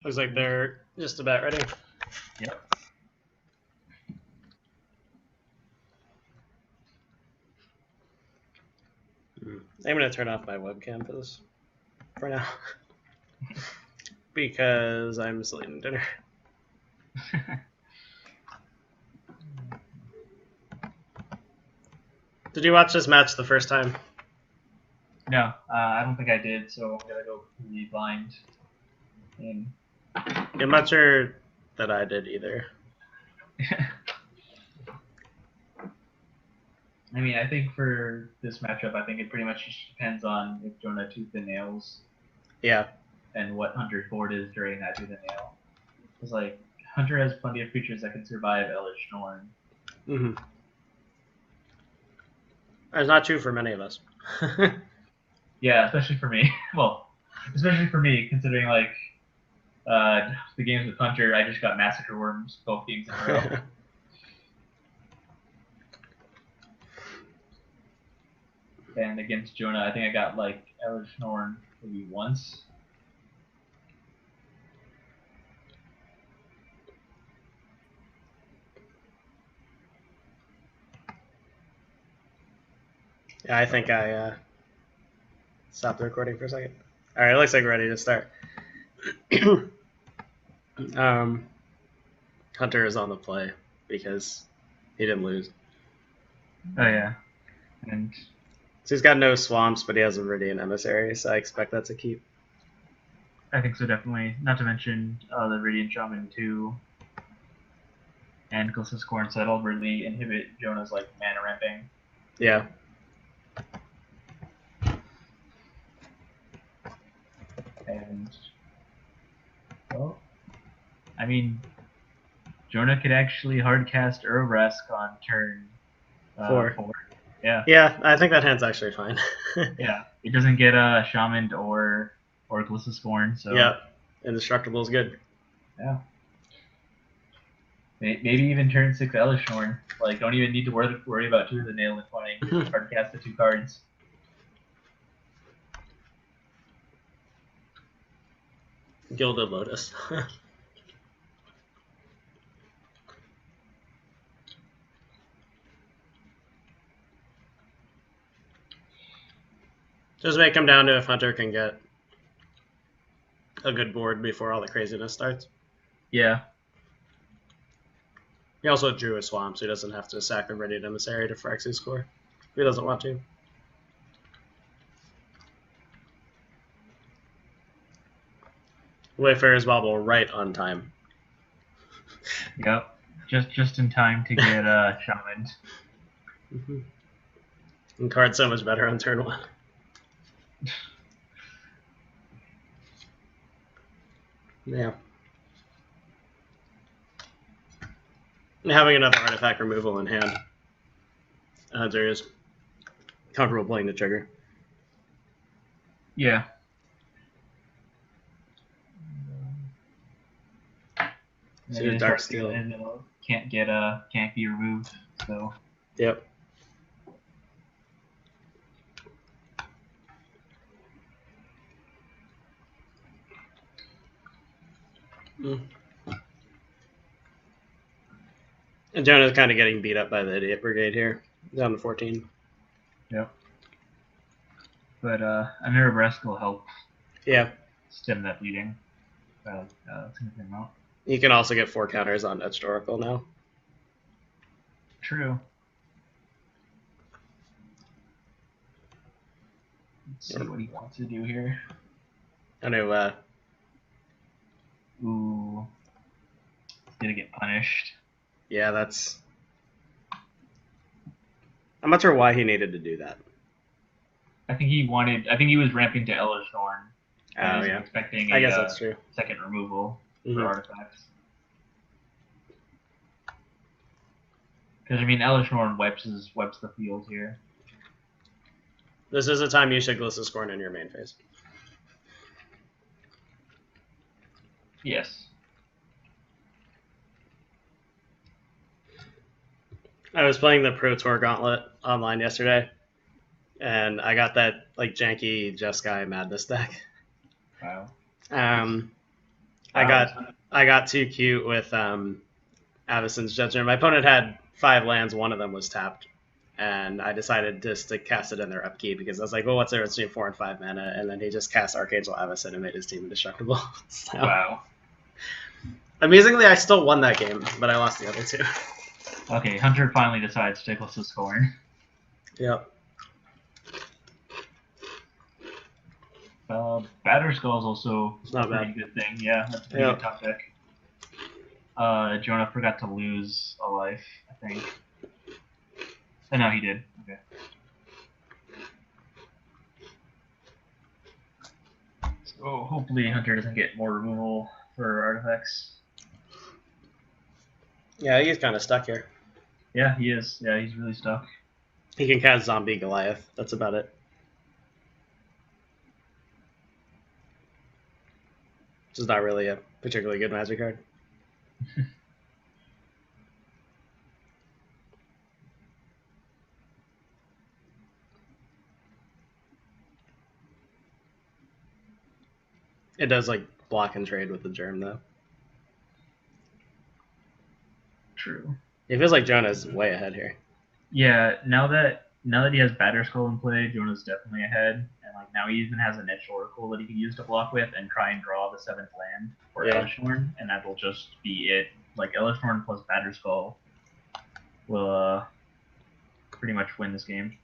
Looks like they're just about ready. Yep. I'm going to turn off my webcam for this for now. Because I'm still eating dinner. Did you watch this match the first time? No, I don't think I did, so I'm going to go really blind. I'm not sure that I did either. I mean, I think for this matchup, I think it pretty much just depends on if Jonah tooth and nails. Yeah. And what Hunter's board is during that tooth and nail. Because, like, Hunter has plenty of creatures that can survive Elish Norn. Mm-hmm. That's not true for many of us. Yeah, especially for me. Well, especially for me, considering, like, the games with Hunter, I just got Massacre Worms both games in a row. And against Jonah, I think I got, like, Elish Norn maybe once. Yeah, I think I stopped the recording for a second. All right, it looks like we're ready to start. Hunter is on the play because he didn't lose. Oh, yeah. And so he's got no swamps, but he has a Mirrodin emissary, so I expect that's a keep. I think so, definitely. Not to mention the Radiant Shaman 2 and Glissa's Corn Settle really inhibit Jonah's like mana ramping. Yeah. And well, I mean, Jonah could actually hardcast Urobrask on turn 4. Yeah. Yeah, I think that hand's actually fine. Yeah, it doesn't get Shamaned or Glissa's Corn, so yeah, indestructible is good. Yeah. Maybe even turn 6 Elish Norn. Like, don't even need to worry about 2 of the nail and 20. Just hardcast the 2 cards. Gilded Lotus. Just may come down to if Hunter can get a good board before all the craziness starts. Yeah. He also drew a swamp, so he doesn't have to sack the Radiant Emissary to Phyrex his score if he doesn't want to. Wayfarer's Bauble right on time. Yep. Just in time to get Shamaned. Mm-hmm. And card's so much better on turn 1. Yeah. And having another artifact removal in hand, Hunter is comfortable playing the trigger. Yeah. So Dark Steel can't be removed. So. Yep. And Jonah's kind of getting beat up by the Idiot Brigade here, down to 14. Yep. But a Mirrodin will help. Yeah. Stem that bleeding. That's gonna come out. You can also get 4 counters on Etched Oracle now. True. Let's see what he wants to do here. I know. Ooh. He's gonna get punished. Yeah, that's. I'm not sure why he needed to do that. I think he was ramping to Elish Norn. Oh, yeah. Expecting I guess that's true. Second removal for artifacts. Because, I mean, Elish Norn wipes the field here. This is a time you should Glissa's Corn in your main phase. Yes. I was playing the Pro Tour Gauntlet online yesterday, and I got that like janky Jeskai Madness deck. Wow. I got too cute with Avacyn's Judgment. My opponent had 5 lands, one of them was tapped. And I decided just to cast it in their upkeep because I was like, well, what's there? It's 4 and 5 mana. And then he just cast Archangel Avacyn and made his team indestructible. So, wow. Amusingly, I still won that game, but I lost the other 2. Okay, Hunter finally decides to close the scorn. Yep. Batterskull is also It's not a pretty bad. good thing. Yeah, that's a pretty good top deck. Jonah forgot to lose a life, I think. Oh, no, he did. Okay. So hopefully Hunter doesn't get more removal for artifacts. Yeah, he's kind of stuck here. Yeah, he is. Yeah, he's really stuck. He can cast Zombie Goliath. That's about it. Which is not really a particularly good Magic card. It does like block and trade with the Germ though. True. It feels like Jonah's way ahead here. Yeah, now that he has Batterskull in play, Jonah's definitely ahead, and like now he even has an Etched Oracle that he can use to block with and try and draw the 7th land for Elishnorn, and that will just be it. Like Elishnorn plus Batterskull will pretty much win this game.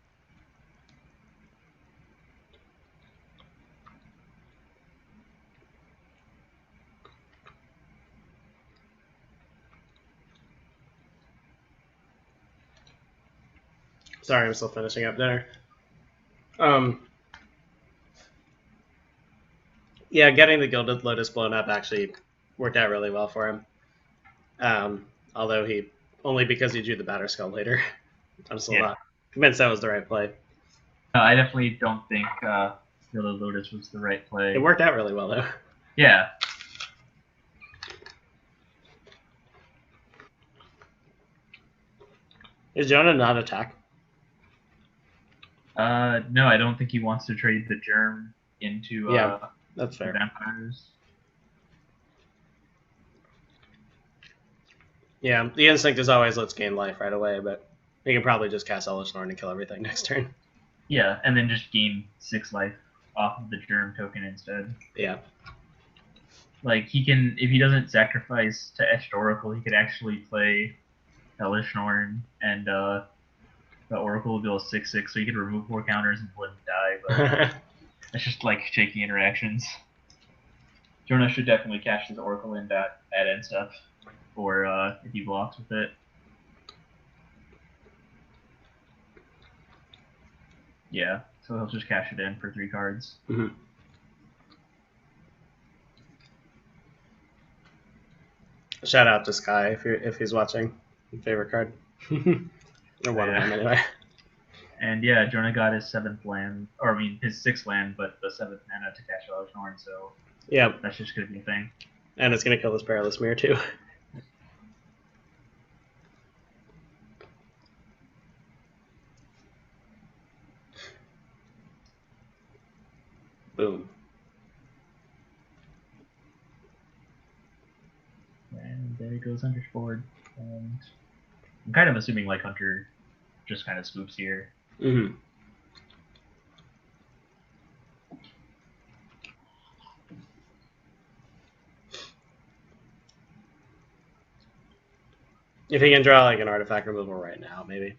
Sorry, I'm still finishing up dinner. Yeah, getting the Gilded Lotus blown up actually worked out really well for him. Although he only because he drew the Batterskull later. I'm still not convinced that was the right play. No, I definitely don't think Gilded Lotus was the right play. It worked out really well though. Yeah. Is Jonah not attack? No, I don't think he wants to trade the Germ into that's fair. Vampires. Yeah, the instinct is always let's gain life right away, but he can probably just cast Elishnorn and kill everything next turn. Yeah, and then just gain 6 life off of the Germ token instead. Yeah. Like, he can, if he doesn't sacrifice to Etched Oracle, he could actually play Elishnorn, and the Oracle will deal a 6/6, so he could remove 4 counters and let him die, but it's just like shaky interactions. Jonah should definitely cash his Oracle in that add-in stuff, or if he blocks with it. Yeah, so he'll just cash it in for 3 cards. Mm-hmm. Shout out to Sky if he's watching. Favorite card. Or one of them anyway. And yeah, Jonah got his 7th land, or I mean his 6th land, but the 7th mana to cash Elishnorn, so yeah, that's just gonna be a thing. And it's gonna kill this Perilous Mirror too. Boom. And there goes Hunter's board. And I'm kind of assuming like Hunter just kind of swoops here. Mm-hmm. If he can draw like an artifact removal right now, maybe.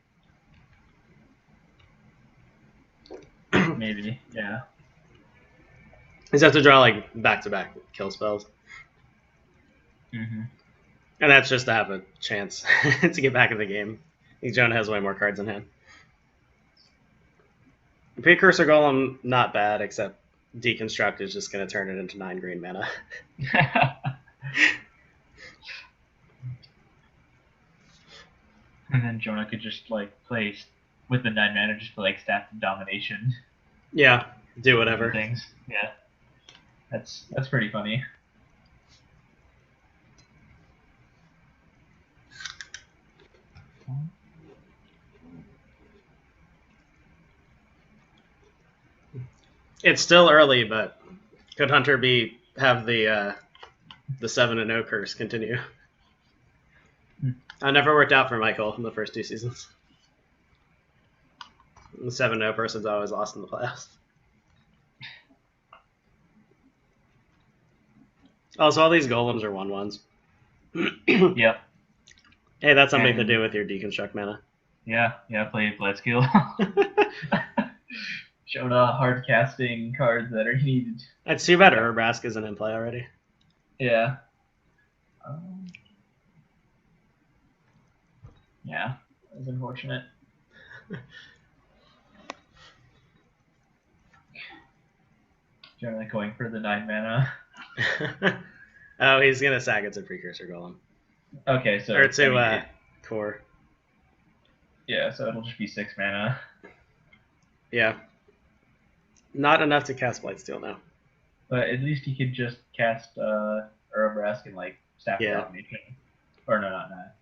Maybe, yeah. He's have to draw like back-to-back kill spells. Mm-hmm. And that's just to have a chance to get back in the game. I think Jonah has way more cards in hand. Precursor Golem, not bad, except Deconstruct is just going to turn it into 9 green mana. And then Jonah could just like play with the 9 mana, just play like Staff of Domination. Yeah, do whatever. Things. Yeah. That's pretty funny. It's still early, but could Hunter have the the 7-0 curse continue. Hmm. It never worked out for Michael in the first 2 seasons. The 7-0 person's always lost in the playoffs. Also, all these golems are 1/1s. Yep. Hey, that's something to do with your deconstruct mana. Yeah, play Blitzkill. Jonah hard casting cards that are needed. It's too bad Urbrask isn't in play already. Yeah. Yeah, that's unfortunate. Jonah going for the 9 mana. Oh, he's gonna sack it to Precursor Golem. Okay, so or to Core. Yeah, so it'll just be 6 mana. Yeah. Not enough to cast Blightsteel now. But at least he could just cast Urbrask and like Staff of Domination. Or no, not that.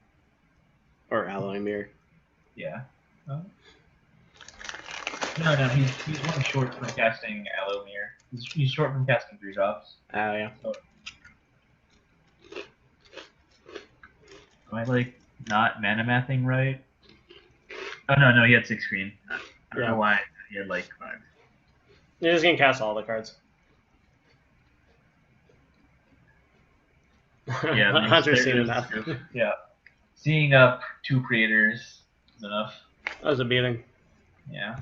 Or Alloy Mirror. Yeah. No, he's 1 short from casting Alloy Mirror. He's short from casting 3 drops. Oh yeah. So, am I like not mana mathing right? Oh no, he had 6 green. I don't know why he had like 5. You're just gonna cast all the cards. Yeah, Hunter's seen enough. Yeah, seeing up 2 creators is enough. That was a beating. Yeah.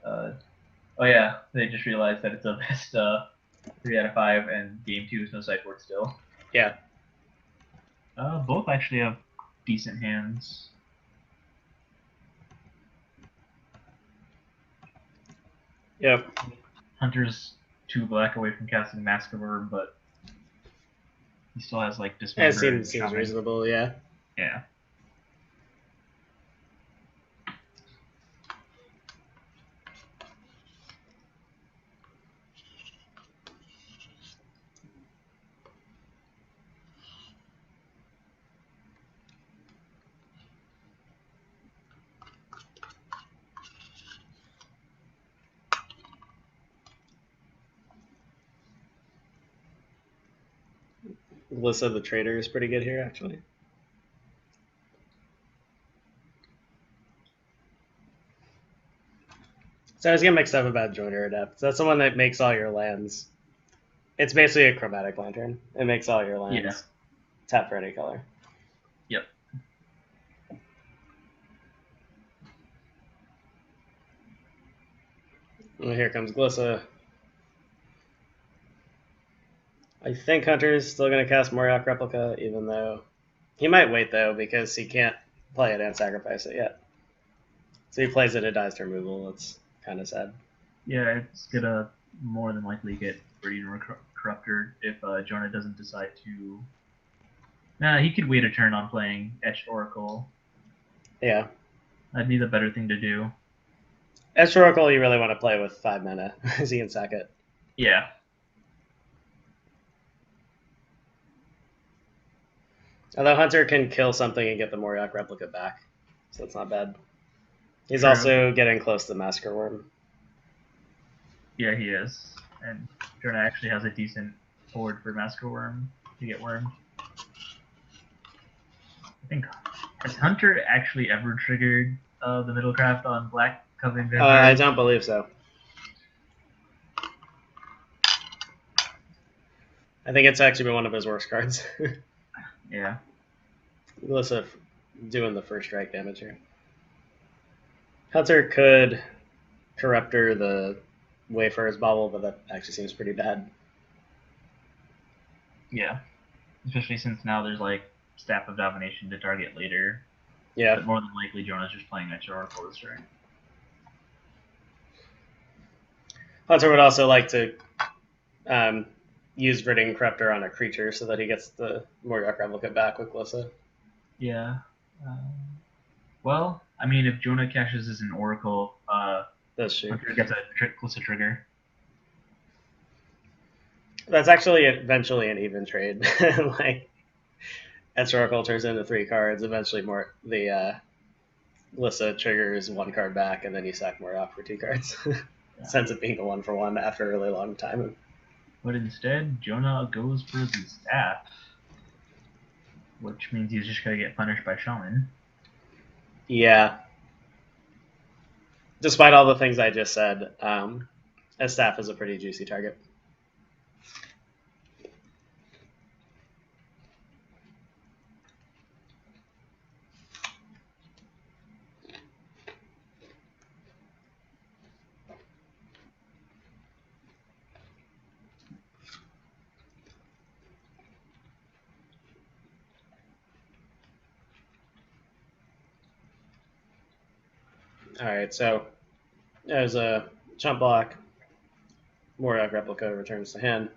Oh yeah, they just realized that it's a best 3 out of 5, and game 2 is no sideboard still. Yeah. Both actually have decent hands. Yep. Hunter's 2 black away from casting Mask of Herb, but he still has like Dismember. It seems reasonable, yeah. Yeah. Lissa the Trader is pretty good here, actually. So I was gonna mix up about Joiner Adept. That's the one that makes all your lands. It's basically a chromatic lantern. It makes all your lands tap for any color. Yep. Well, here comes Glissa. I think Hunter's still going to cast Moriok Replica, even though he might wait, though, because he can't play it and sacrifice it yet. So he plays it, it dies to removal. It's kind of sad. Yeah, it's going to more than likely get Mirrodin or Corruptor if Jonah doesn't decide to... Nah, he could wait a turn on playing Etched Oracle. Yeah. That'd be the better thing to do. Etched Oracle, you really want to play with 5 mana, because he can sack it. Yeah. Although Hunter can kill something and get the Moriok Replica back, so that's not bad. He's True. Also getting close to Massacre Worm. Yeah, he is. And Jonah actually has a decent board for Massacre Worm to get Worm. I think, has Hunter actually ever triggered the Middlecraft on Black Coven Vampire? I don't believe so. I think it's actually been one of his worst cards. Yeah. Glissa doing the first strike damage here. Hunter could Corruptor the Wayfarer's Bauble, but that actually seems pretty bad. Yeah. Especially since now there's like Staff of Domination to target later. Yeah. But more than likely Jonah's just playing Etched Oracle this turn. Hunter would also like to use Verding Corruptor on a creature so that he gets the Moriok Replica back with Glissa. Yeah. Well, I mean, if Jonah cashes as an Oracle, That's true. Hunter gets a Glissa trigger. That's actually eventually an even trade. Like, Etched Oracle turns into 3 cards. Eventually, the Glissa triggers 1 card back, and then you sack Moriok for 2 cards. Yeah. Sense of being a 1-for-1 after a really long time. But instead, Jonah goes for the staff, which means he's just going to get punished by Shaman. Yeah. Despite all the things I just said, a staff is a pretty juicy target. All right, so there's a chump block. Morag replica returns to hand.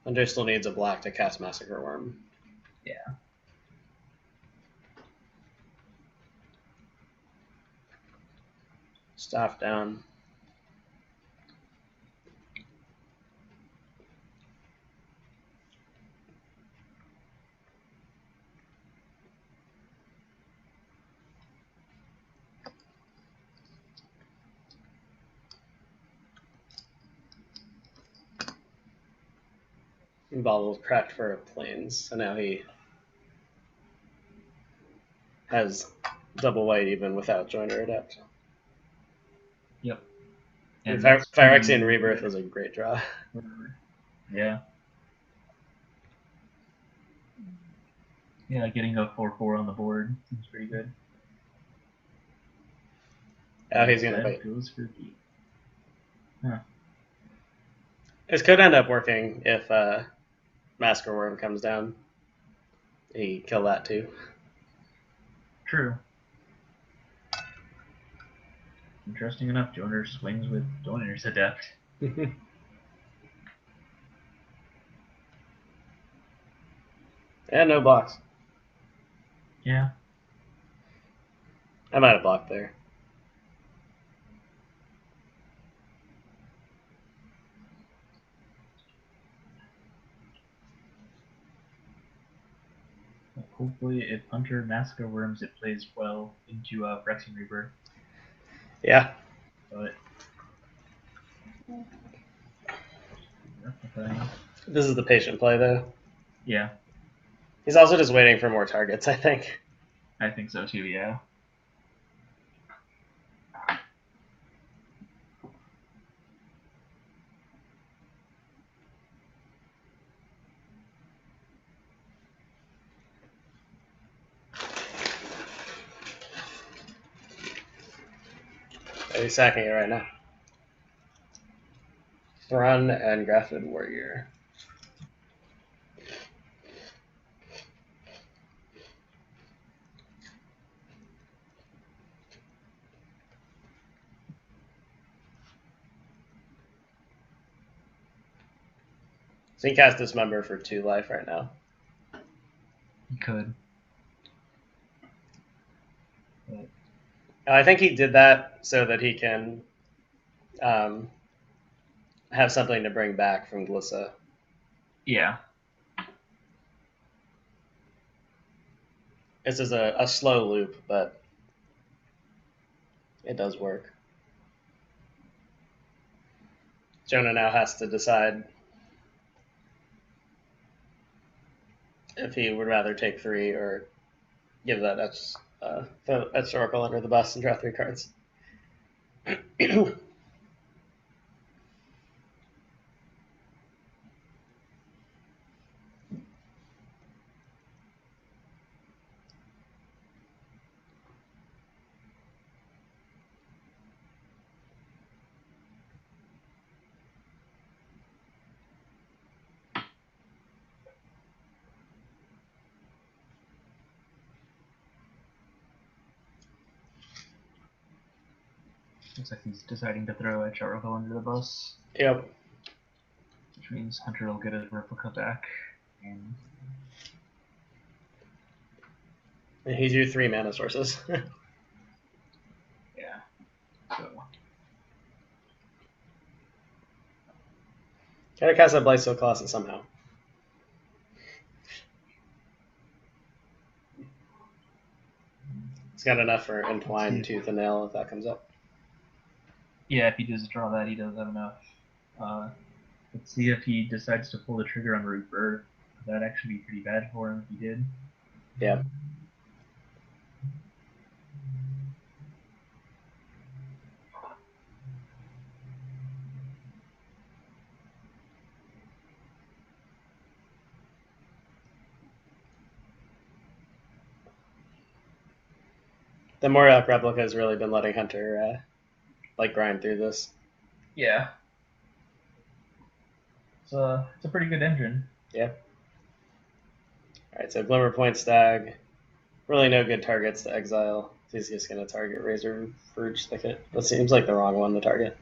Hunter still needs a black to cast Massacre Worm. Yeah. Staff down. Bottle cracked for a planes, so now he has double white even without Joiner Adept. Yep. And Phyrexian Rebirth is a great draw. Yeah. Yeah, getting a 4/4 on the board seems pretty good. Oh, he's going to wait. Goes for the... Huh. This could end up working if Massacre Worm comes down. He kill that too. True. Interesting enough, Jonah swings with Joiner's Adept. And no blocks. Yeah. I might have blocked there. Hopefully, if Hunter Massacre Worms, it plays well into Phyrexian Rebirth. Yeah. But this is the patient play, though. Yeah. He's also just waiting for more targets, I think. I think so, too, yeah. He's sacking it right now. Run and Grafted Warrior. So he cast Dismember for 2 life right now. He could. But I think he did that so that he can have something to bring back from Glissa. Yeah. This is a slow loop, but it does work. Jonah now has to decide if he would rather take 3 or give that extra Oracle under the bus and draw 3 cards. Looks like he's deciding to throw a Oracle under the bus. Yep. Which means Hunter will get his replica back. And he drew 3 mana sources. yeah. So. Gotta cast that Blightsteel Colossus somehow. It's got enough for Entwined Tooth and Nail if that comes up. Yeah, if he does draw that, he does have enough. Let's see if he decides to pull the trigger on Root Bird. That'd actually be pretty bad for him if he did. Yeah. The Moriok replica has really been letting Hunter grind through this. Yeah. It's a pretty good engine. Yeah. Alright, so Glimmer Point Stag. Really no good targets to exile. He's just going to target Razor Verge Thicket. That seems like the wrong one to target.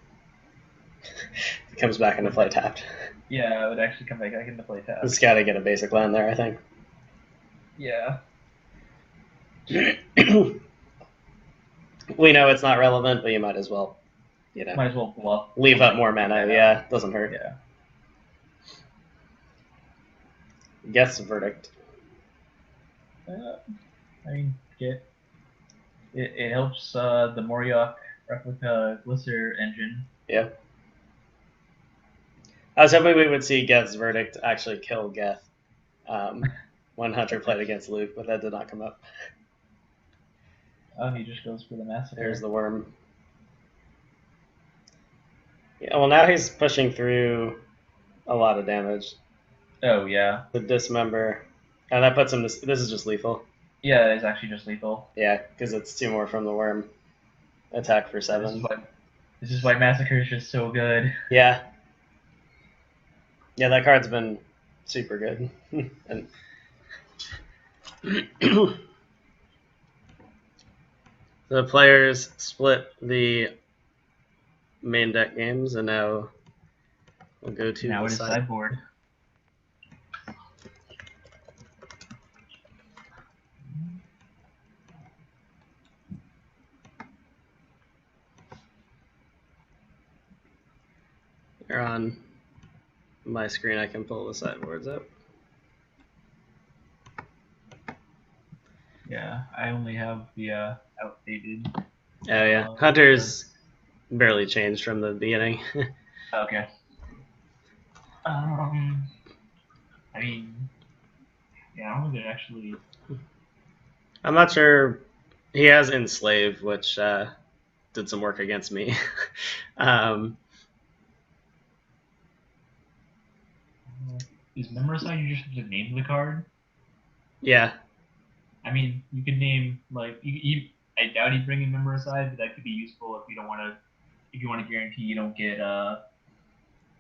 It comes back into play tapped. Yeah, it would actually come back into play tapped. It's got to get a basic land there, I think. Yeah. We know it's not relevant, but you might as well, Might as well bluff. Leave up more mana. Yeah, doesn't hurt. Yeah. Guess Verdict. I mean, it helps the Moriok replica Glisser engine. Yeah. I was hoping we would see Geth's Verdict actually kill Geth when Hunter played against Luke, but that did not come up. Oh, he just goes for the Massacre. There's the worm. Yeah, well, now he's pushing through a lot of damage. Oh, yeah. The Dismember. And that puts him this is just lethal. Yeah, it's actually just lethal. Yeah, because it's 2 more from the worm. Attack for 7. This is why Massacre is just so good. Yeah. Yeah, that card's been super good. And the players split the main deck games, and now we'll go to now the it is sideboard. Here on my screen, I can pull the sideboards up. Yeah, I only have the outdated. Oh yeah, Hunter's barely changed from the beginning. Okay. I mean, yeah, I don't think it actually. I'm not sure. He has Enslave, which did some work against me. Is Memoricide you just have to name the card? Yeah. I mean, you could name I doubt he'd bring in Memoricide, but that could be useful if you don't want to. If you want to guarantee you don't get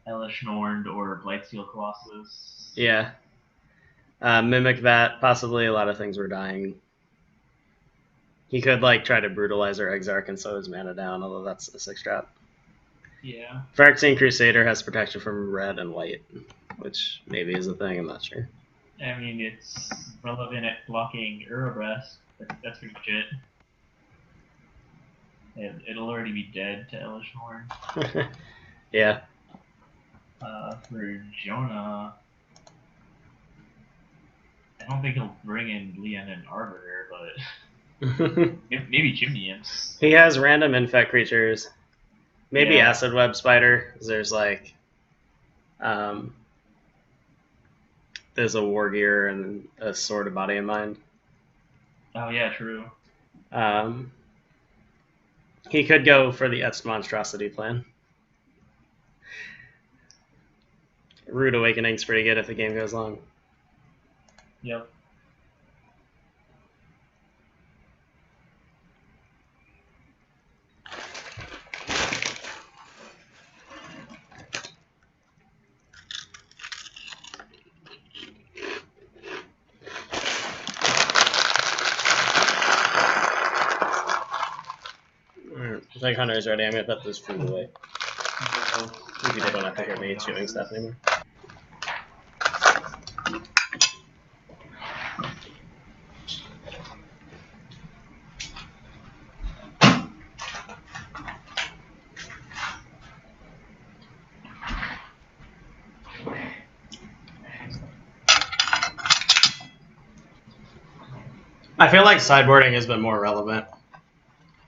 Hellish Norn or Blightsteel Colossus. Yeah. Mimic that. Possibly a lot of things were dying. He could try to brutalize our Exarch and slow his mana down, although that's a 6-drop. Yeah. Phyrexian Crusader has protection from red and white, which maybe is a thing, I'm not sure. I mean, it's relevant at blocking Urabreast, but that's pretty much it. It'll already be dead to Hellish Norn. Yeah. For Jonah, I don't think he'll bring in Leon and Arbiter, but maybe Chimney Imps. He has random infect creatures. Maybe Yeah. Acid Web Spider. There's there's a War Gear and a Sword of Body and Mind. Oh yeah, true. He could go for the Etched Monstrosity plan. Rude Awakening's pretty good if the game goes long. Yep. I think Hunter's ready. I'm going to put this food away. Maybe they don't have to hear me chewing stuff anymore. I feel like sideboarding has been more relevant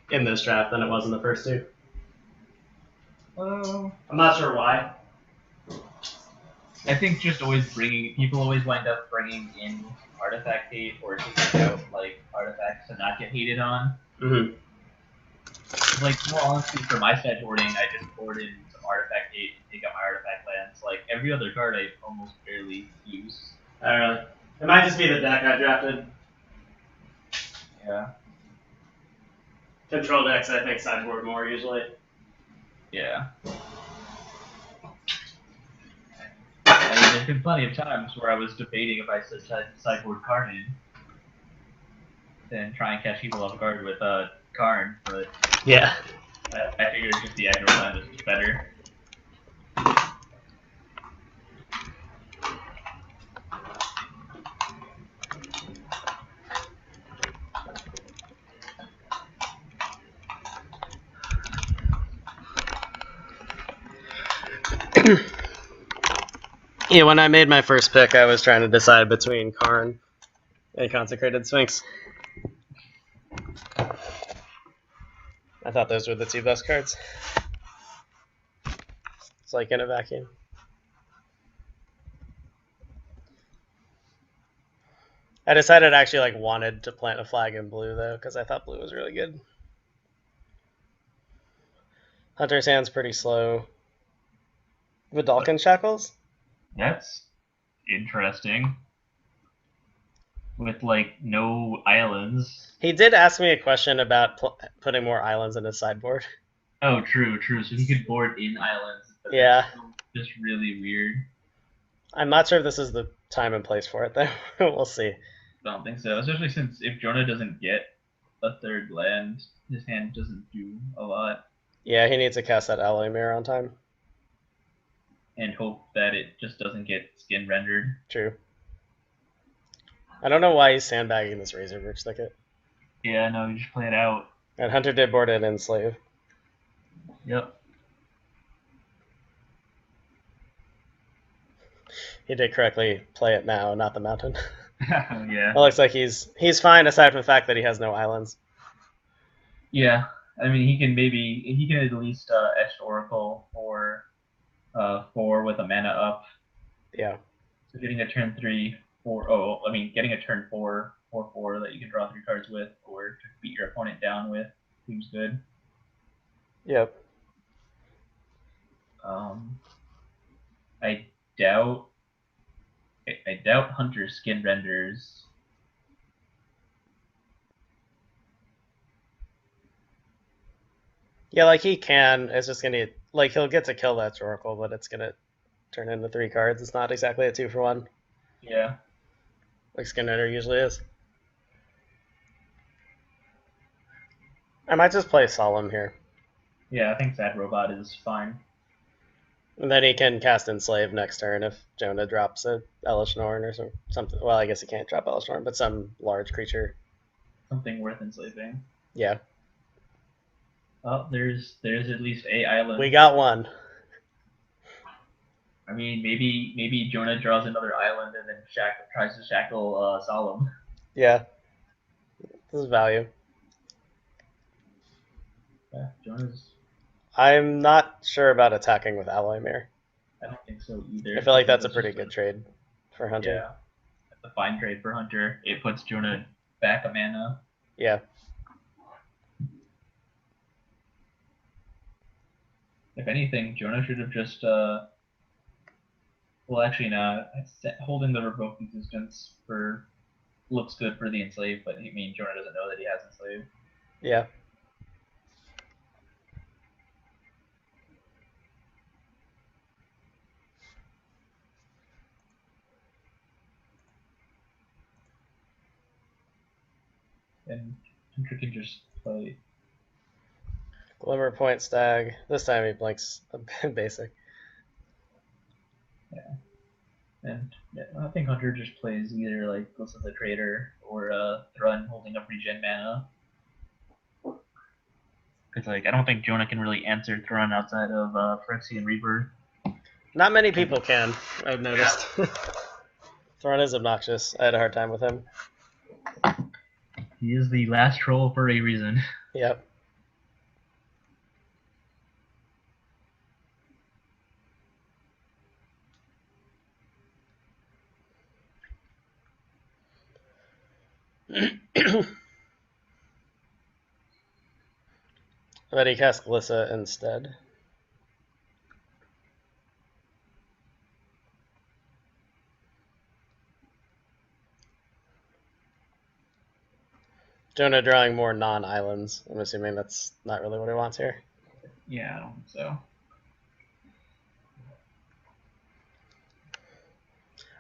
in this draft than it was in the first 2. I'm not sure why. I think just people always wind up bringing in artifact hate or taking out like artifacts to not get hated on. Mm-hmm. Like, more honestly, for my side boarding, I just board in some artifact hate and take out my artifact lands. Like, every other card I almost barely use. Oh, really? It might just be the deck I drafted. Yeah. Control decks, I think, sideboard more usually. Yeah. I mean, there's been plenty of times where I was debating if I should sideboard Karn and try and catch people off guard with Karn, but Yeah. I figured just the aggro land was just better. Yeah, when I made my first pick, I was trying to decide between Karn and Consecrated Sphinx. I thought those were the two best cards. It's like in a vacuum. I decided I actually wanted to plant a flag in blue though, because I thought blue was really good. Hunter's Hand's pretty slow. Vidalcan Shackles? That's interesting. With no islands. He did ask me a question about putting more islands in his sideboard. Oh, true. So he could board in islands. Yeah. Just really weird. I'm not sure if this is the time and place for it though. We'll see. I don't think so. Especially since if Jonah doesn't get a third land, his hand doesn't do a lot. Yeah, he needs to cast that Alloy Mirror on time. And hope that it just doesn't get skin rendered. True. I don't know why he's sandbagging this Razorburg Thicket. Yeah, no, you just play it out. And Hunter did board it in Slave. Yep. He did correctly play it now, not the mountain. Yeah. It looks like he's fine aside from the fact that he has no islands. Yeah. I mean, he can at least Etched Oracle or 4 with a mana up. Yeah. So getting a turn 3, getting a turn 4 that you can draw 3 cards with or to beat your opponent down with seems good. Yep. I doubt Hunter skin renders. Yeah, he can. It's just gonna he'll get to kill that Oracle, but it's gonna turn into 3 cards. It's not exactly a 2-for-1. Yeah. Like skin render usually is. I might just play SoM here. Yeah, I think Sad Robot is fine. And then he can cast Enslave next turn if Jonah drops a Elish Norn or something. Well, I guess he can't drop Elish Norn, but some large creature. Something worth enslaving. Yeah. Oh, there's at least a island. We got one. I mean, maybe Jonah draws another island and then tries to shackle SoM. Yeah. This is value. Yeah, Jonah's. I'm not sure about attacking with Alloy Mirror. I don't think so either. I feel like that's a pretty good trade for Hunter. Yeah, that's a fine trade for Hunter. It puts Jonah back a mana. Yeah. If anything, Jonah should have just holding the Revoke Existence looks good for the Enslave, but Jonah doesn't know that he has Enslave. Yeah. And Hunter can just play Glimmer Point Stag. This time he blanks a basic. Yeah. And I think Hunter just plays either Ghost of the Trader or Thrun holding up regen mana. Because I don't think Jonah can really answer Thrun outside of Phyrexian Reaper. Not many people can, I've noticed. Yeah. Thrun is obnoxious. I had a hard time with him. He is the last troll for a reason. Yep. But he cast Glissa instead. Jonah drawing more non-islands. I'm assuming that's not really what he wants here. Yeah, I don't think so.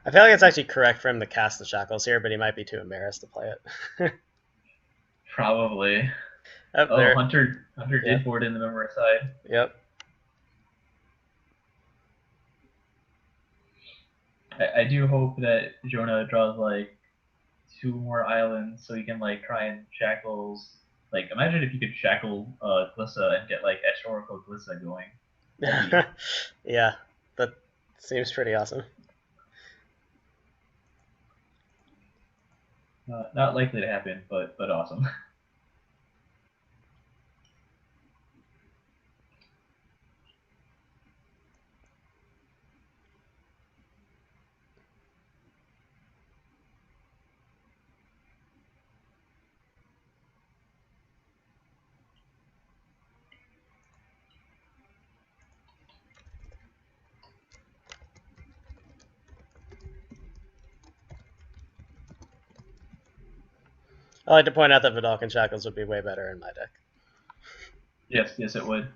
I feel like it's actually correct for him to cast the Shackles here, but he might be too embarrassed to play it. Probably. Up Oh, there. Hunter Yep. did board in the memory side. Yep. I do hope that Jonah draws like 2 more islands so he can like try and shackles. Like, imagine if you could shackle Glissa and get like Etch Oracle Glissa going. Yeah, that seems pretty awesome. Not likely to happen, but awesome. I like to point out that Vidalcan Shackles would be way better in my deck. Yes, it would.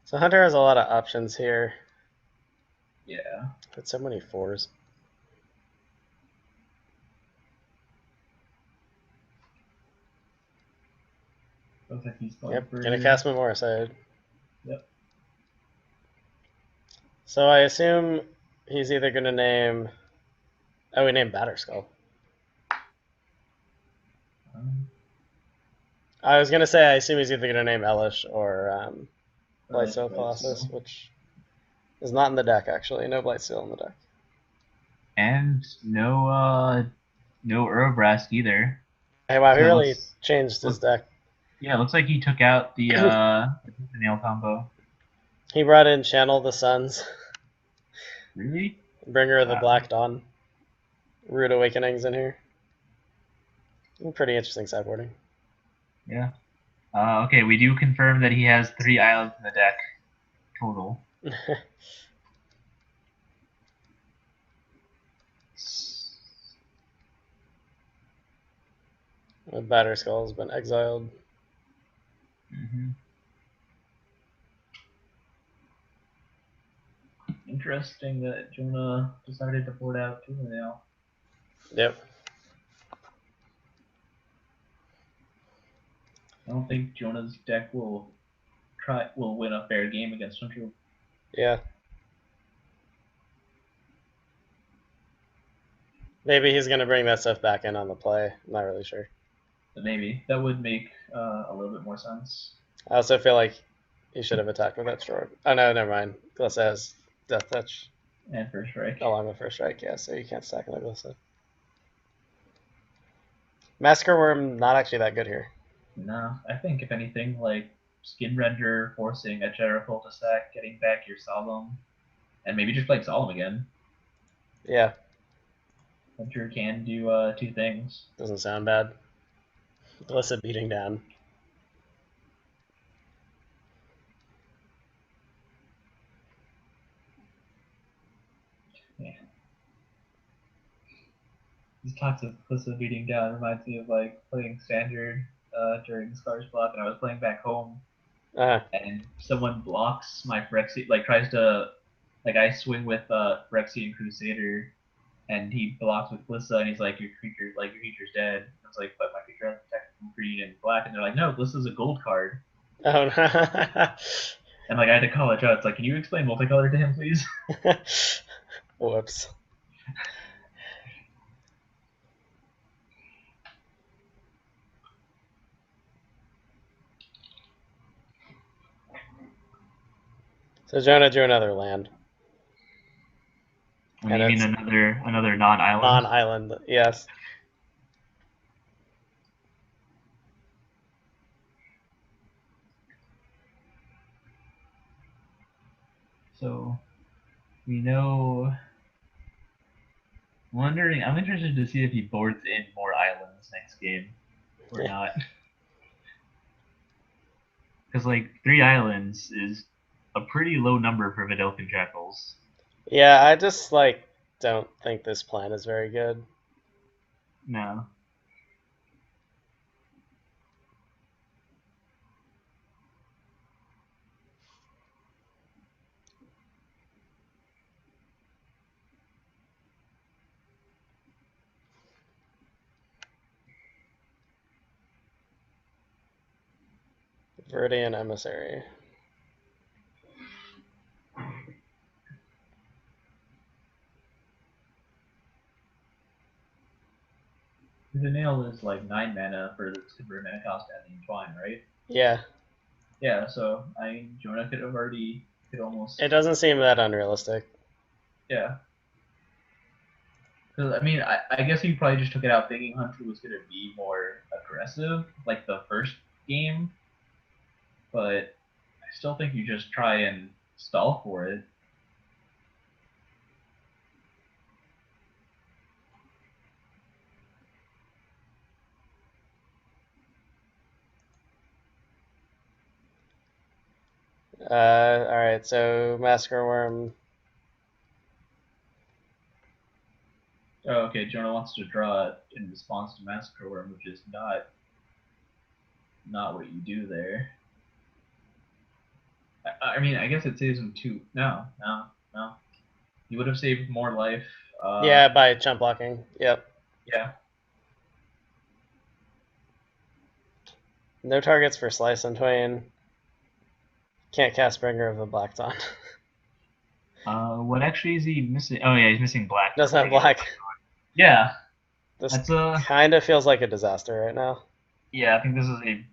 So Hunter has a lot of options here. Yeah. But so many 4s. Looks like he's going Yep, for... gonna cast Memoria Side. Yep. So I assume he's either gonna name... Oh, we named Batterskull. I was gonna say I assume he's either gonna name Elish or Blightsteel Colossus, which is not in the deck actually. No Blightsteel in the deck. And no Urobrask either. Hey, wow, he So really changed his deck. Yeah, it looks like he took out the nail combo. He brought in Channel the Suns. Really? Bringer of the Black Dawn. Rude Awakenings in here. Pretty interesting sideboarding. Yeah. Okay, we do confirm that he has 3 islands in the deck total. The Batterskull has been exiled. Mm-hmm. Interesting that Jonah decided to board out 2 now. Yep. I don't think Jonah's deck will win a fair game against Hunter. Yeah. Maybe he's going to bring that stuff back in on the play. I'm not really sure. But maybe. That would make a little bit more sense. I also feel like he should have attacked with that short. Oh, no, never mind. Glissa has Death Touch. And First Strike. Along with First Strike, yeah, so you can't stack on the Glissa. Massacre Worm, not actually that good here. No, I think if anything, like Skin Render, forcing a Jericho to stack, getting back your Solemn, and maybe just playing Solemn again. Yeah. Hunter can do 2 things. Doesn't sound bad. Glissa beating down. Yeah. These talks of Glissa beating down reminds me of like playing Standard during Scars Block, and I was playing back home, and someone blocks my Phyrexian, like tries to, like I swing with Phyrexian Crusader, and he blocks with Glissa, and he's like, your creature's dead. I was like, but my creature has protected from green and black, and they're like, no, Glissa's a gold card. Oh no. And like I had to call it out. It's like, can you explain multicolor to him, please? Whoops. So Jonah drew another land. And And you mean it's another non-island? non-island, yes. So we know. I'm interested to see if he boards in more islands next game or not. Because like 3 islands is a pretty low number for Vidalcan Jackals. Yeah, I just don't think this plan is very good. No. Viridian Emissary. The nail is like 9 mana for the convert mana cost and the Entwine, right? Yeah. Yeah, so Jonah could almost. It doesn't seem that unrealistic. Yeah. Because I guess he probably just took it out thinking Hunter was going to be more aggressive, like the first game. But I still think you just try and stall for it. Alright, so Massacre Worm. Oh, okay. Jonah wants to draw it in response to Massacre Worm, which is not what you do there. I guess it saves him 2. No. You would have saved more life. Yeah, by chump blocking. Yep. Yeah. No targets for Slice and Twain. Can't cast Bringer of the Black Dawn. What actually is he missing? Oh yeah, he's missing black. Doesn't have black. Yeah. This kind of feels like a disaster right now. Yeah, I think this is a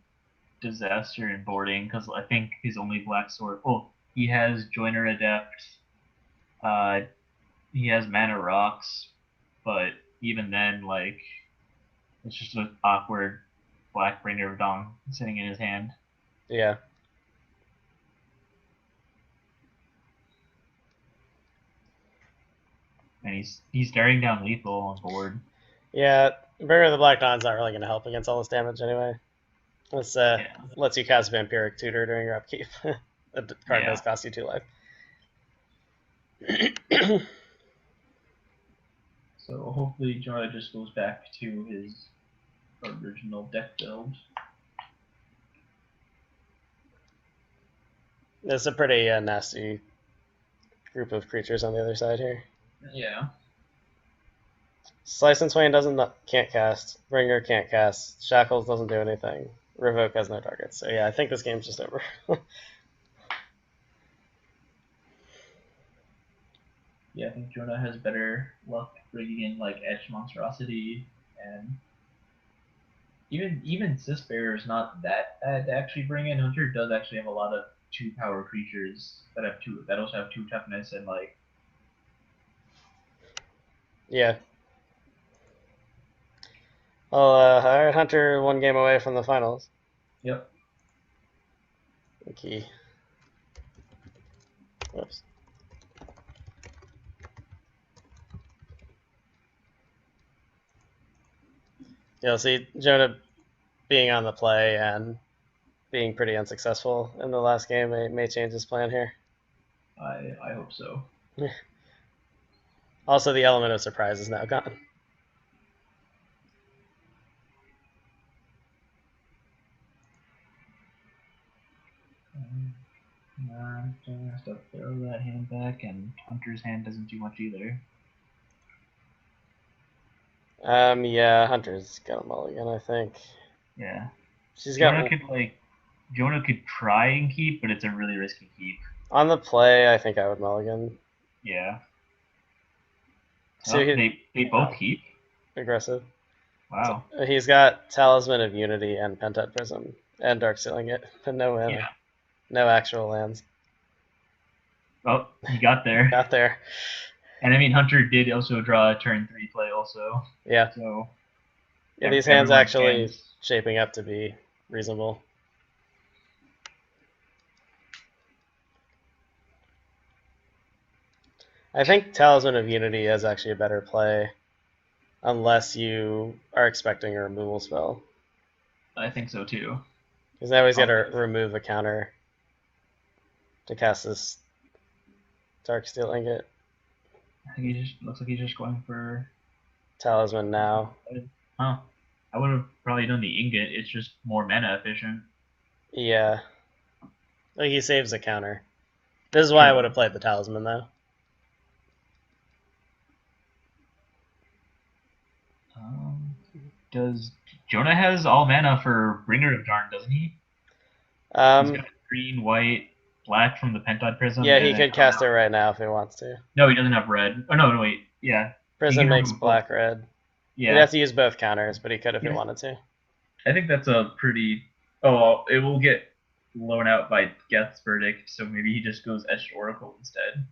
disaster in boarding because I think his only black sword. Oh, he has Joiner Adept. He has Mana Rocks, but even then, like, it's just an awkward black Bringer of Dawn sitting in his hand. Yeah. And he's staring down lethal on board. Yeah, Bringer of the Black Dawn's not really going to help against all this damage anyway. This lets you cast Vampiric Tutor during your upkeep. The card does cost you 2 life. So hopefully Jonah just goes back to his original deck build. There's a pretty nasty group of creatures on the other side here. Yeah. Slice and Twain can't cast. Bringer can't cast. Shackles doesn't do anything. Revoke has no targets. So yeah, I think this game's just over. Yeah, I think Jonah has better luck bringing in like Edge Monstrosity, and even Cisbearer is not that bad to actually bring in. Hunter does actually have a lot of 2-power creatures that also have 2 toughness and like. Yeah. Well, alright, Hunter 1 game away from the finals. Yep. Okay. Whoops. You'll see Jonah being on the play and being pretty unsuccessful in the last game may change his plan here. I hope so. Also, the element of surprise is now gone. Jonah has to throw that hand back, and Hunter's hand doesn't do much either. Yeah, Hunter's got a mulligan, I think. Yeah. Jonah could try and keep, but it's a really risky keep. On the play, I think I would mulligan. Yeah. So they both keep. Aggressive. Wow. So he's got Talisman of Unity and Pentad Prism and Dark Sealing it, but no mana. Yeah. No actual lands. Oh, he got there. Got there. And I mean, Hunter did also draw a turn 3 play also. Yeah. So Yeah, these hands actually shaping up to be reasonable. I think Talisman of Unity is actually a better play, unless you are expecting a removal spell. I think so too. Because now he's got to remove a counter to cast this Darksteel Ingot. I think he just looks like he's just going for Talisman now. Huh. I would have probably done the Ingot. It's just more mana efficient. Yeah. Like he saves a counter. This is why I would have played the Talisman though. Does Jonah has all mana for Bringer of Darn, doesn't he? He's got green, white, black from the Pentad Prism. Yeah, he could cast it right now if he wants to. No, he doesn't have red. Oh, no, wait. Yeah. Prism makes black, red. Yeah. He'd have to use both counters, but he could if he wanted to. I think that's a pretty... Oh, it will get blown out by Geth's Verdict, so maybe he just goes Etched Oracle instead.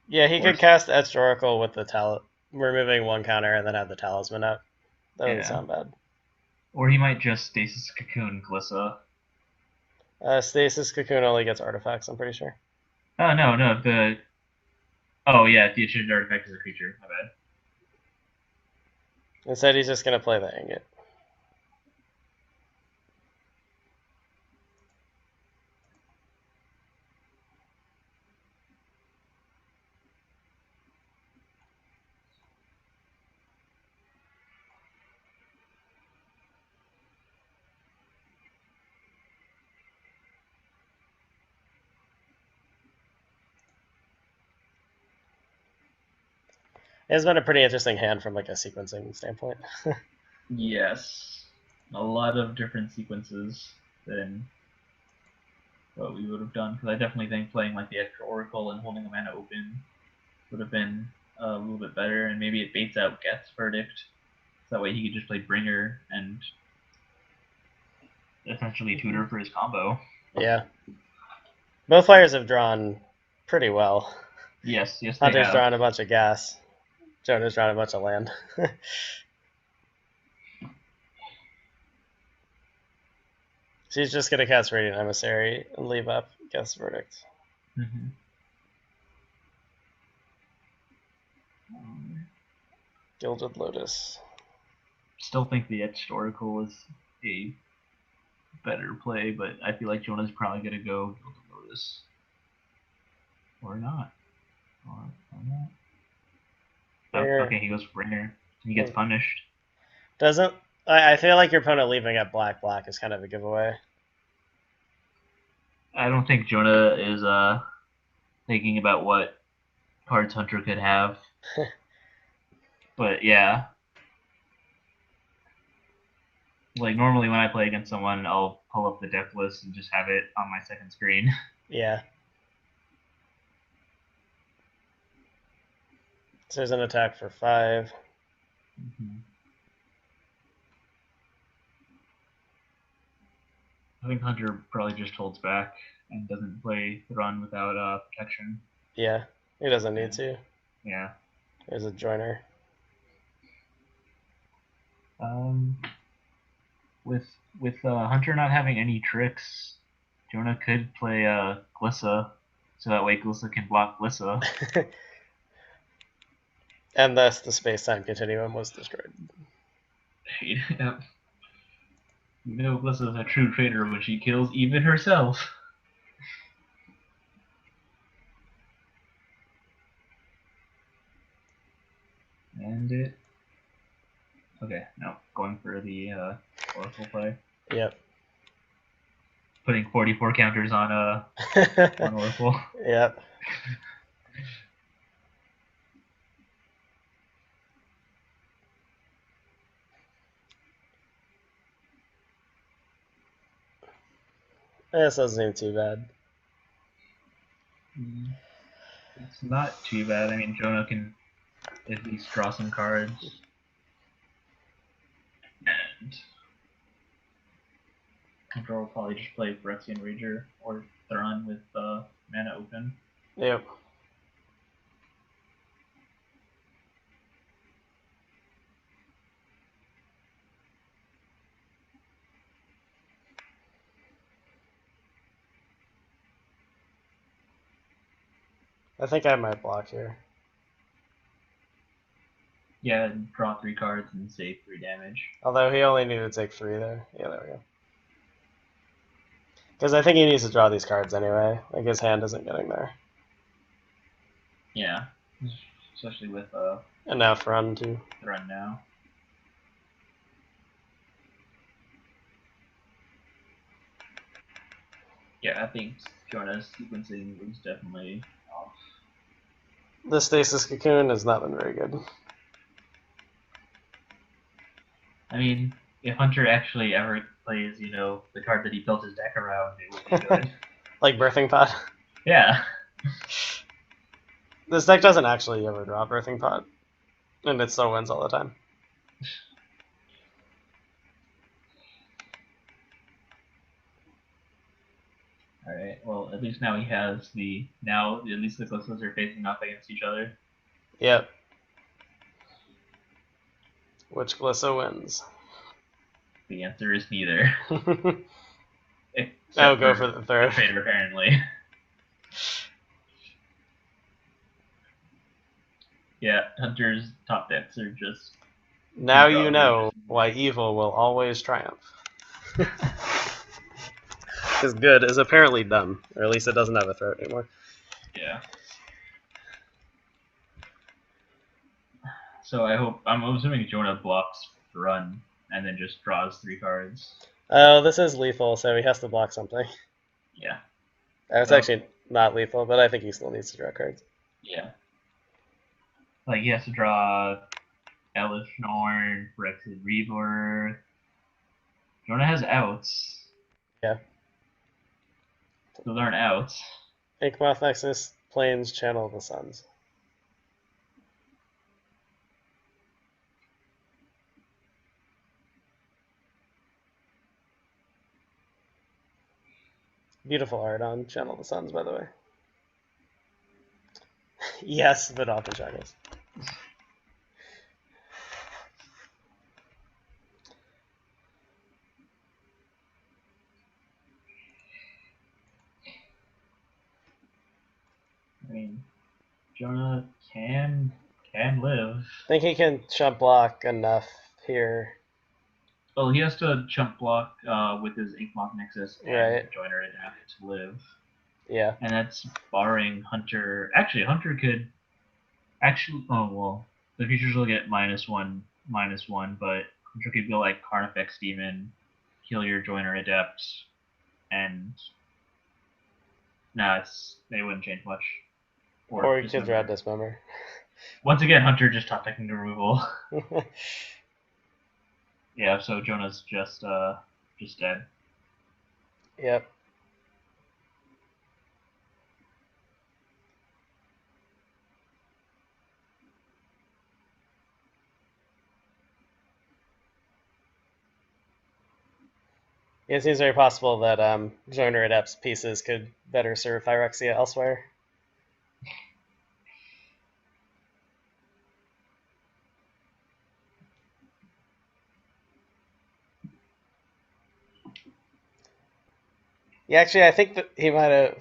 Yeah, he could cast Etched Oracle with the removing one counter and then have the Talisman up. That doesn't sound bad. Or he might just Stasis Cocoon Glissa. Stasis Cocoon only gets artifacts, I'm pretty sure. Oh, no. Oh, yeah, the attuned artifact is a creature. My bad. Instead, he's just going to play the Ingot. It's been a pretty interesting hand from like a sequencing standpoint. Yes. A lot of different sequences than what we would have done. Because I definitely think playing like the extra Oracle and holding the mana open would have been a little bit better. And maybe it baits out Geth's Verdict. So that way he could just play Bringer and essentially tutor for his combo. Yeah. Both players have drawn pretty well. Yes, Hunter's drawn a bunch of gas. Jonah's drawn a bunch of land. She's just going to cast Radiant Emissary and leave up Geth's Verdict. Mm-hmm. Gilded Lotus. Still think the Etched Oracle is a better play, but I feel like Jonah's probably going to go Gilded Lotus. Or not. Or not. Oh, okay, he goes Bringer. He gets punished. Doesn't... I feel like your opponent leaving at black is kind of a giveaway. I don't think Jonah is thinking about what cards Hunter could have. But yeah. Like normally when I play against someone, I'll pull up the deck list and just have it on my second screen. Yeah. So there's an attack for 5. Mm-hmm. I think Hunter probably just holds back and doesn't play the run without protection. Yeah, he doesn't need to. Yeah. There's a joiner. With Hunter not having any tricks, Jonah could play Glissa, so that way Glissa can block Glissa. And thus the space-time continuum was destroyed. Yep. You know Glissa's a true traitor when she kills even herself. And it... Okay, no. Going for the Oracle play. Yep. Putting 44 counters on on Oracle. Yep. This doesn't seem too bad. It's not too bad. I mean, Jonah can at least draw some cards. And Hunter will probably just play Phyrexian Rager or Thrawn with mana open. Yep. I think I might block here. Yeah, draw 3 cards and save 3 damage. Although he only needed to take 3 there. Yeah, there we go. Because I think he needs to draw these cards anyway. Like his hand isn't getting there. Yeah, especially with And now for run too. run now. Yeah, I think Jonah's sequencing was definitely off. The Stasis Cocoon has not been very good. I mean, if Hunter actually ever plays, the card that he built his deck around, it would be good. Like Birthing Pod. Yeah. This deck doesn't actually ever draw Birthing Pod. And it still wins all the time. Alright, well, at least now he has at least the Glissos are facing off against each other. Yep. Which Glisso wins? The answer is neither. Oh, go for the third. Fader, apparently. Yeah, Hunter's top decks are just... Now you know why evil will always triumph. Because good is apparently dumb, or at least it doesn't have a throat anymore. Yeah. So I'm assuming Jonah blocks run and then just draws 3 cards. Oh, this is lethal, so he has to block something. Yeah. It's actually not lethal, but I think he still needs to draw cards. Yeah. Like, he has to draw Ellis Norn, Phyrexian Rebirth. Jonah has outs. Yeah. Those aren't outs. Inkmoth Nexus, Plains, Channel of the Suns. Beautiful art on Channel of the Suns, by the way. Yes, but off the shackles. I mean, Jonah can live. I think he can chump block enough here. Well, he has to chump block with his Inkmoth Nexus and Right. Joiner Adapt to live. Yeah. And that's barring Hunter. Actually, Hunter could... oh, well, the features will get -1, but Hunter could go like Carnifex Demon, heal your Joiner Adept, and... Nah, they wouldn't change much. Or you could draw Dismember. Once again, Hunter just top decking the removal. Yeah, so Jonah's just dead. Yep. It seems very possible that Joiner Adept's pieces could better serve Phyrexia elsewhere. Yeah, actually, I think that he might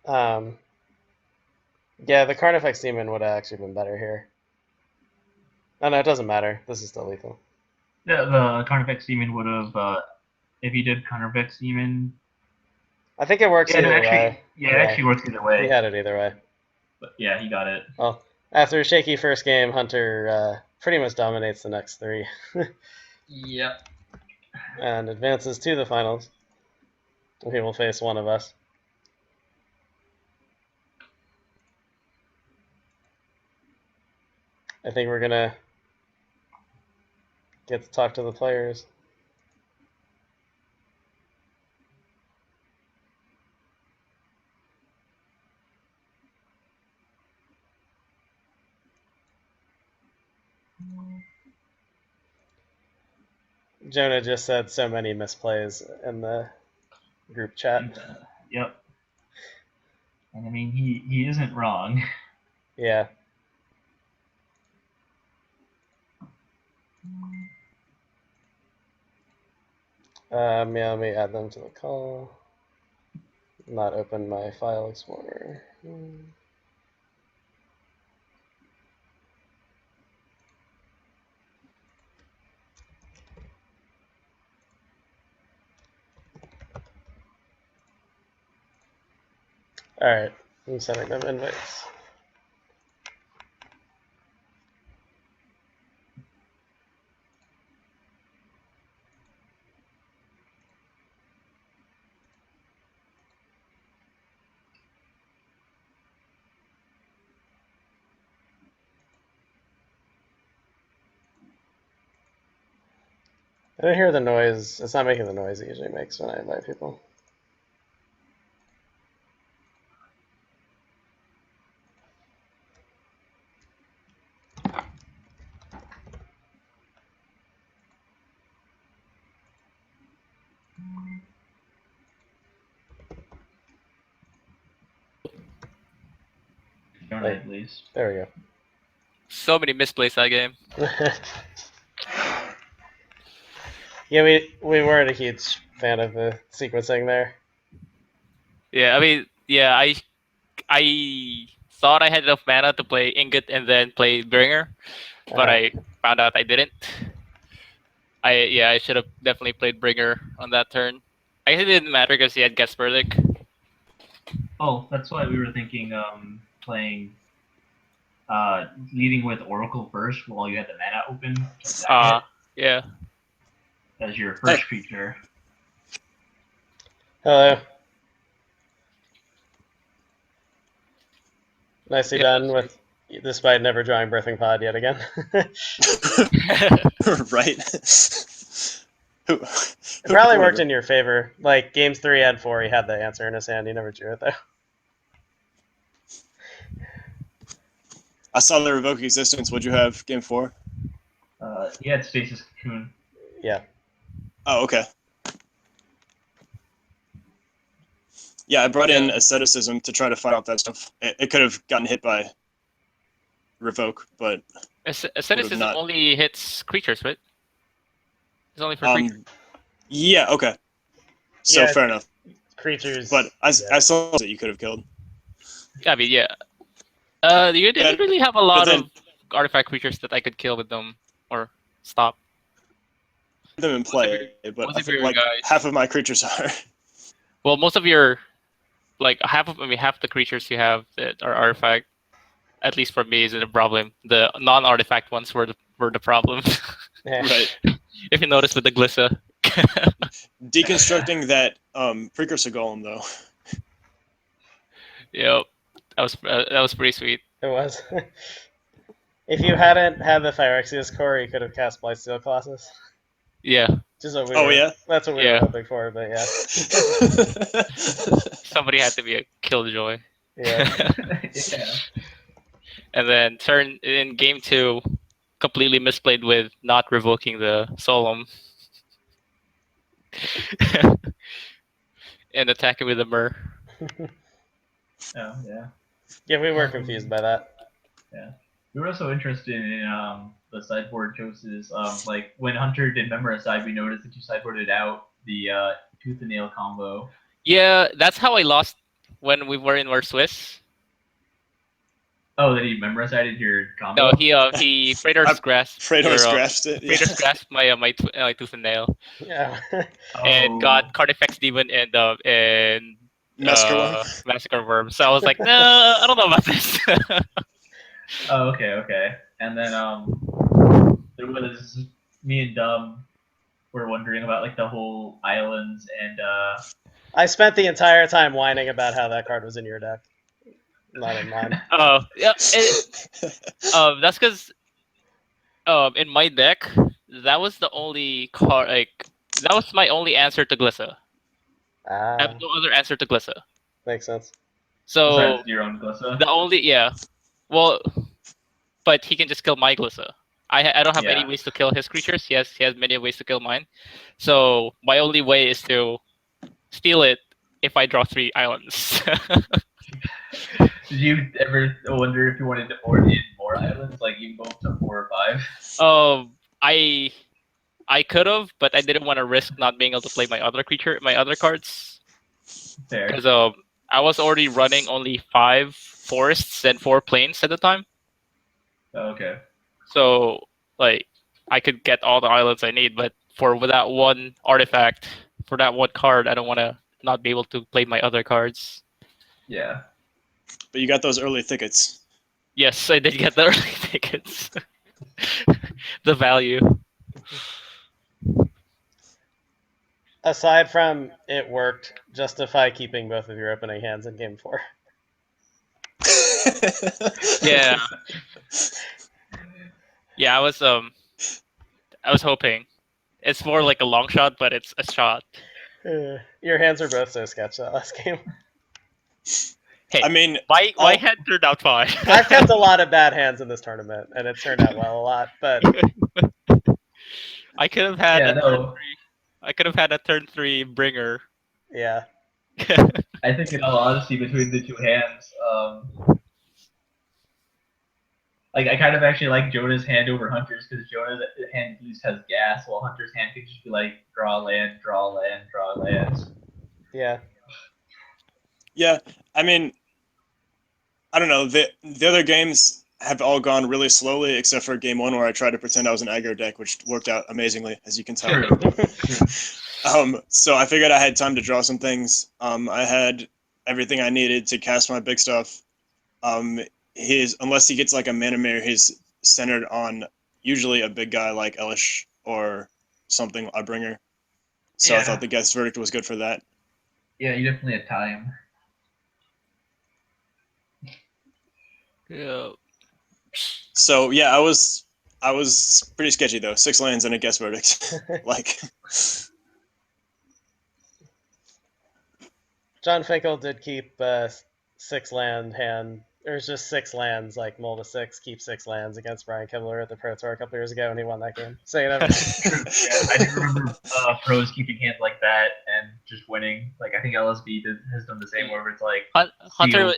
have... yeah, the Carnifex Demon would have actually been better here. Oh, no, it doesn't matter. This is still lethal. Yeah, the Carnifex Demon would have... if he did Carnifex Demon... I think it works either way. Yeah, it actually works either way. He had it either way. But yeah, he got it. Well, after a shaky first game, Hunter pretty much dominates the next 3. Yep. And advances to the finals. He will face one of us. I think we're going to get to talk to the players. Jonah just said so many misplays in the group chat. Yep. And I mean, he isn't wrong. Yeah. Yeah, let me add them to the call. not open my file explorer. Alright, I'm sending them invites. I don't hear the noise. It's not making the noise it usually makes when I invite people. Jonah, at least. There we go. So many misplays that game. Yeah, we weren't a huge fan of the sequencing there. Yeah, I mean, yeah, I thought I had enough mana to play Ingot and then play Bringer, but I found out I didn't. I should have definitely played Bringer on that turn. I guess it didn't matter because he had Gasperlic. Oh, that's why we were thinking playing leading with Oracle first while you had the mana open. Yeah. As your first creature. Hello. Nicely done with, despite never drawing Birthing Pod yet again. Right. It probably worked in your favor. Like, games 3 and 4, he had the answer in his hand. He never drew it, though. I saw the Revoke Existence. What'd you have, game 4? He had Stasis Cocoon. Yeah. Oh, okay. Yeah, I brought in Asceticism to try to find out that stuff. It could have gotten hit by Revoke, but... Asceticism only hits creatures, right? It's only for creatures. Yeah, okay. So, yeah, fair enough. Creatures... But I saw that you could have killed. I mean, yeah. You didn't really have a lot of artifact creatures that I could kill with them, or stop. Them in play, but I think like half of my creatures are. Well, most of your... Like, half the creatures you have that are artifact, at least for me, isn't a problem. The non-artifact ones were the problem. Right. If you notice with the Glissa. Deconstructing that Precursor Golem, though. Yep. That was pretty sweet. It was. If you hadn't had the Phyrexius core, you could have cast Blightsteel Colossus. Yeah. Just what we yeah? That's what we were hoping for, but yeah. Somebody had to be a killjoy. Yeah. Yeah. And then turn in game 2, completely misplayed with not revoking the SoM. And attacking with the Myr. Oh, yeah. Yeah, we were confused by that. Yeah. We were also interested in the sideboard choices. Like when Hunter did Memoricide, we noticed that you sideboarded out the Tooth and Nail combo. Yeah, that's how I lost when we were in War Swiss. Oh, that he Memoricided your combo? No, he Praetor's Grasp. Praetor's grasped it. Praetor's Grasp my Tooth and Nail. Yeah. And got Carnifex Demon and Massacre Worm. So I was like, no, I don't know about this. Oh, okay. And then there was me and Dom were wondering about like the whole islands and I spent the entire time whining about how that card was in your deck, not in mine. Oh, yeah. That's because in my deck, that was the only card. Like that was my only answer to Glissa. I have no other answer to Glissa. Makes sense. So besides your own Glissa? The only well, but he can just kill my Glissa. I don't have any ways to kill his creatures. He has many ways to kill mine. So my only way is to steal it if I draw 3 islands. Did you ever wonder if you wanted to board in more islands, like you go up to 4 or 5? I could have, but I didn't want to risk not being able to play my other cards. Fair. because I was already running only 5 forests and 4 plains at the time. Oh, okay. So like I could get all the islands I need, but for that one artifact, for that one card, I don't want to not be able to play my other cards. Yeah. But you got those early thickets. Yes, I did get the early tickets. The value. Aside from it worked, justify keeping both of your opening hands in game 4. Yeah. Yeah, I was hoping. It's more like a long shot, but it's a shot. Your hands are both so sketch that last game. Hey, I mean, my hand turned out fine. I've kept a lot of bad hands in this tournament, and it turned out well a lot. But I could have had Yeah, a no. turn 3. I could have had a turn 3 bringer. yeah, I think in all honesty, between the two hands, like I kind of actually like Jonah's hand over Hunter's because Jonah's hand at least has gas, while Hunter's hand could just be like draw land, draw land, draw lands. yeah. yeah. I mean, I don't know. The other games have all gone really slowly, except for game 1 where I tried to pretend I was an aggro deck, which worked out amazingly, as you can tell. True. So I figured I had time to draw some things. I had everything I needed to cast my big stuff. Unless he gets like a mana mirror, he's centered on usually a big guy like Elish or something, a bringer. So I Yeah. thought the guest verdict was good for that. Yeah, you definitely had time. Yeah. So yeah, I was pretty sketchy though. 6 lands and a guest verdict. Like, John Finkel did keep 6 land hand. There's just 6 lands, like mull to 6, keep 6 lands against Brian Kibler at the Pro Tour a couple years ago, and he won that game. So you know, Yeah, I do remember pros keeping hands like that and just winning. Like I think LSB has done the same, where it's like Hunter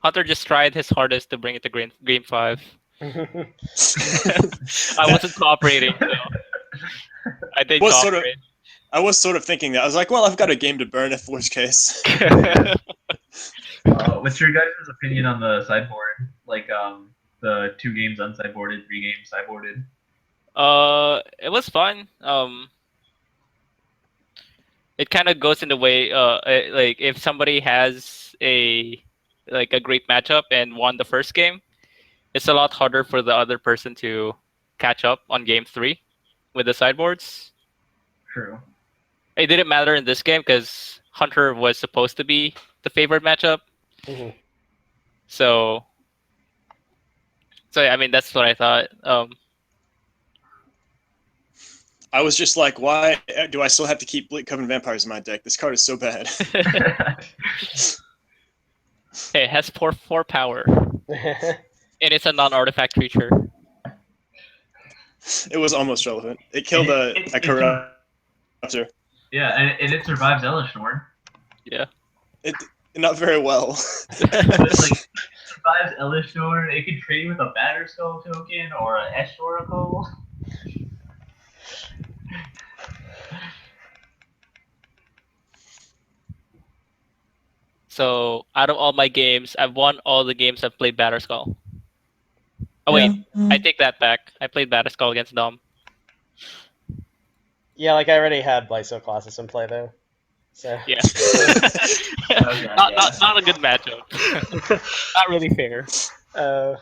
Hunter just tried his hardest to bring it to game 5. I wasn't cooperating, so I did cooperate. I was sort of thinking that. I was like, well, I've got a game to burn if worst case. What's your guys' opinion on the sideboard? Like the 2 games unsideboarded, 3 games sideboarded? It was fun. It kind of goes in the way. Like if somebody has a great matchup and won the first game, it's a lot harder for the other person to catch up on game 3 with the sideboards. True. It didn't matter in this game because Hunter was supposed to be the favorite matchup. So I mean that's what I thought. I was just like, why do I still have to keep Bleak Coven Vampires in my deck? This card is so bad. Hey, it has 4 power, and it's a non-artifact creature. It was almost relevant. It killed a corruptor. Yeah, and it survives Elishnorn. Yeah. Not very well. Like, survives Elishnorn. It can trade with a Batterskull token or an Esh Oracle. So out of all my games, I've won all the games I've played Batterskull. Oh wait, I take that back. I played Batterskull against Dom. yeah, like I already had Blyso Colossus in play though. So Yeah. Okay, not a good matchup. Not really fair. Yeah,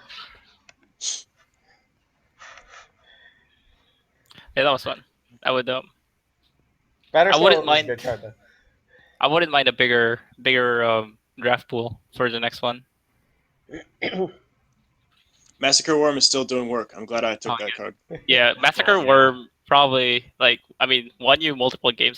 that was fun. I would Batterskull wouldn't is mind- a good card though. I wouldn't mind a bigger draft pool for the next one. Massacre Worm is still doing work. I'm glad I took Oh, that card. Yeah, Massacre Worm probably won you multiple games